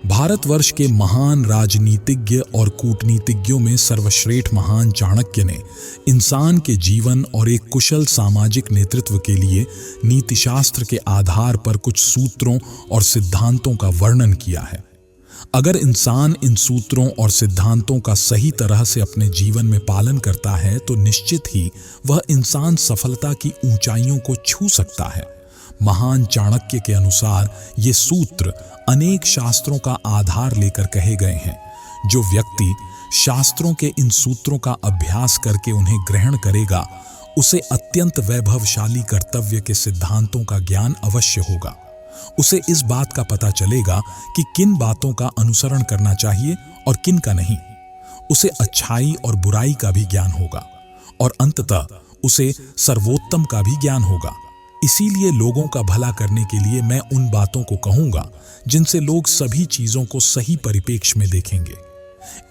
भारतवर्ष के महान राजनीतिज्ञ और कूटनीतिज्ञों में सर्वश्रेष्ठ महान चाणक्य ने इंसान के जीवन और एक कुशल सामाजिक नेतृत्व के लिए नीतिशास्त्र के आधार पर कुछ सूत्रों और सिद्धांतों का वर्णन किया है। अगर इंसान इन सूत्रों और सिद्धांतों का सही तरह से अपने जीवन में पालन करता है तो निश्चित ही वह इंसान सफलता की ऊंचाइयों को छू सकता है। महान चाणक्य के अनुसार ये सूत्र अनेक शास्त्रों का आधार लेकर कहे गए हैं। जो व्यक्ति शास्त्रों के इन सूत्रों का अभ्यास करके उन्हें ग्रहण करेगा, उसे अत्यंत वैभवशाली कर्तव्य के सिद्धांतों का ज्ञान अवश्य होगा। उसे इस बात का पता चलेगा कि किन बातों का अनुसरण करना चाहिए और किन का नहीं। उसे अच्छाई और बुराई का भी ज्ञान होगा और अंततः उसे सर्वोत्तम का भी ज्ञान होगा। इसीलिए लोगों का भला करने के लिए मैं उन बातों को कहूंगा जिनसे लोग सभी चीजों को सही परिप्रेक्ष्य में देखेंगे।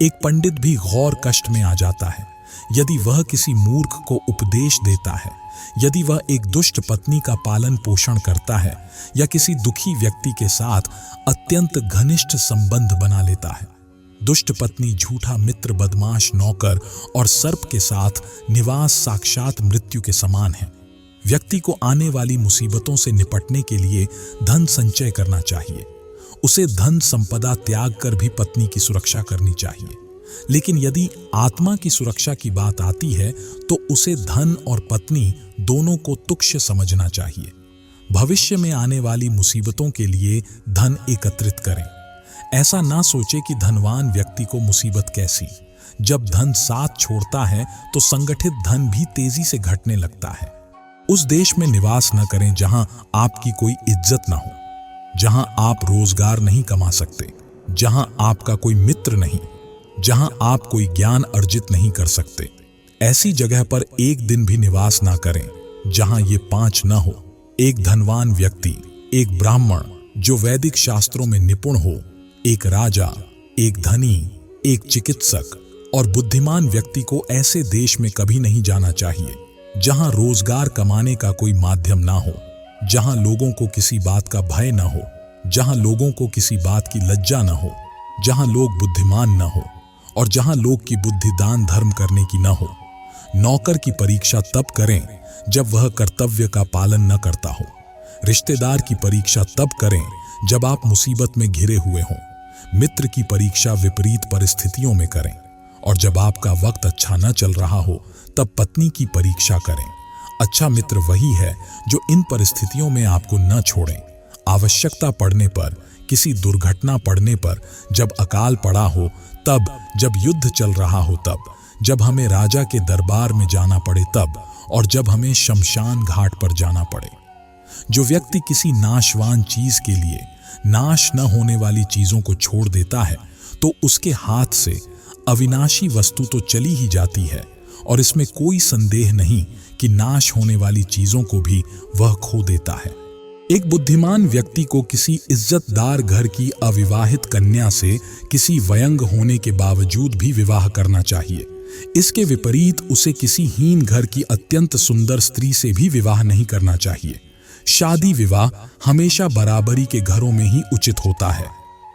एक पंडित भी घोर कष्ट में आ जाता है यदि वह किसी मूर्ख को उपदेश देता है, यदि वह एक दुष्ट पत्नी का पालन पोषण करता है या किसी दुखी व्यक्ति के साथ अत्यंत घनिष्ठ संबंध बना लेता है। दुष्ट पत्नी, झूठा मित्र, बदमाश नौकर और सर्प के साथ निवास साक्षात मृत्यु के समान है। व्यक्ति को आने वाली मुसीबतों से निपटने के लिए धन संचय करना चाहिए। उसे धन संपदा त्याग कर भी पत्नी की सुरक्षा करनी चाहिए। लेकिन यदि आत्मा की सुरक्षा की बात आती है तो उसे धन और पत्नी दोनों को तुच्छ समझना चाहिए। भविष्य में आने वाली मुसीबतों के लिए धन एकत्रित करें। ऐसा ना सोचे कि धनवान व्यक्ति को मुसीबत कैसी। जब धन साथ छोड़ता है तो संगठित धन भी तेजी से घटने लगता है। उस देश में निवास न करें जहां आपकी कोई इज्जत ना हो, जहां आप रोजगार नहीं कमा सकते, जहां आपका कोई मित्र नहीं, जहां आप कोई ज्ञान अर्जित नहीं कर सकते। ऐसी जगह पर एक दिन भी निवास ना करें जहां ये 5 न हो। एक धनवान व्यक्ति, एक ब्राह्मण जो वैदिक शास्त्रों में निपुण हो, एक राजा, एक धनी, एक चिकित्सक और बुद्धिमान व्यक्ति को ऐसे देश में कभी नहीं जाना चाहिए जहां रोजगार कमाने का कोई माध्यम ना हो, जहां लोगों को किसी बात का भय ना हो, जहां लोगों को किसी बात की लज्जा ना हो, जहां लोग बुद्धिमान ना हो और जहां लोग की बुद्धि दान धर्म करने की ना हो। नौकर की परीक्षा तब करें जब वह कर्तव्य का पालन न करता हो। रिश्तेदार की परीक्षा तब करें जब आप मुसीबत में घिरे हुए हों। मित्र की परीक्षा विपरीत परिस्थितियों में करें और जब आपका वक्त अच्छा न चल रहा हो तब पत्नी की परीक्षा करें। अच्छा मित्र वही है जो इन परिस्थितियों में आपको न छोड़े। आवश्यकता पड़ने पर, किसी दुर्घटना पड़ने पर, जब अकाल पड़ा हो तब, जब युद्ध चल रहा हो तब, जब हमें राजा के दरबार में जाना पड़े तब और जब हमें शमशान घाट पर जाना पड़े। जो व्यक्ति किसी नाशवान चीज के लिए नाश न होने वाली चीजों को छोड़ देता है तो उसके हाथ से अविनाशी वस्तु तो चली ही जाती है और इसमें कोई संदेह नहीं कि नाश होने वाली चीजों को भी वह खो देता है। एक बुद्धिमान व्यक्ति को किसी इज्जतदार घर की अविवाहित कन्या से किसी वयंग होने के बावजूद भी विवाह करना चाहिए। इसके विपरीत उसे किसी हीन घर की अत्यंत सुंदर स्त्री से भी विवाह नहीं करना चाहिए। शादी विवाह हमेशा बराबरी के घरों में ही उचित होता है।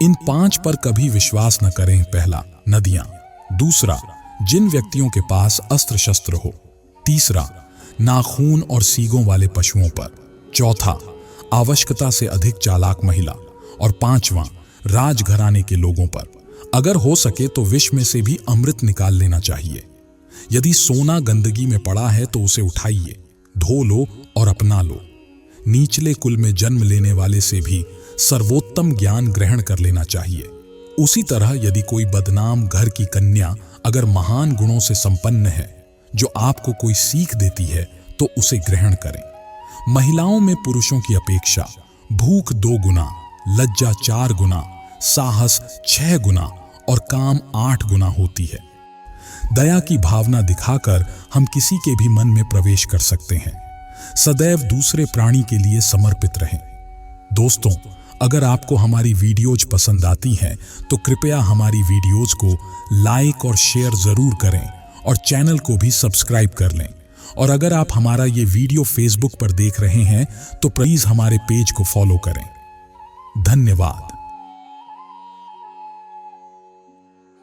इन 5 पर कभी विश्वास न करें। पहला, नदियां। दूसरा, जिन व्यक्तियों के पास अस्त्र शस्त्र हो। तीसरा, नाखून और सींगों वाले पशुओं पर। चौथा, आवश्यकता से अधिक चालाक महिला। और 5वां, राजघराने के लोगों पर। अगर हो सके तो विष में से भी अमृत निकाल लेना चाहिए। यदि सोना गंदगी में पड़ा है तो उसे उठाइए, धो लो और अपना लो। नीचले कुल में जन्म लेने वाले से भी सर्वोत्तम ज्ञान ग्रहण कर लेना चाहिए। उसी तरह यदि कोई बदनाम घर की कन्या अगर महान गुणों से संपन्न है जो आपको कोई सीख देती है तो उसे ग्रहण करें। महिलाओं में पुरुषों की अपेक्षा भूख 2 गुना, लज्जा 4 गुना, साहस 6 गुना और काम 8 गुना होती है। दया की भावना दिखाकर हम किसी के भी मन में प्रवेश कर सकते हैं। सदैव दूसरे प्राणी के लिए समर्पित रहें। दोस्तों, अगर आपको हमारी वीडियोज पसंद आती हैं तो कृपया हमारी वीडियोज को लाइक और शेयर जरूर करें और चैनल को भी सब्सक्राइब कर लें। और अगर आप हमारा ये वीडियो फेसबुक पर देख रहे हैं तो प्लीज हमारे पेज को फॉलो करें। धन्यवाद।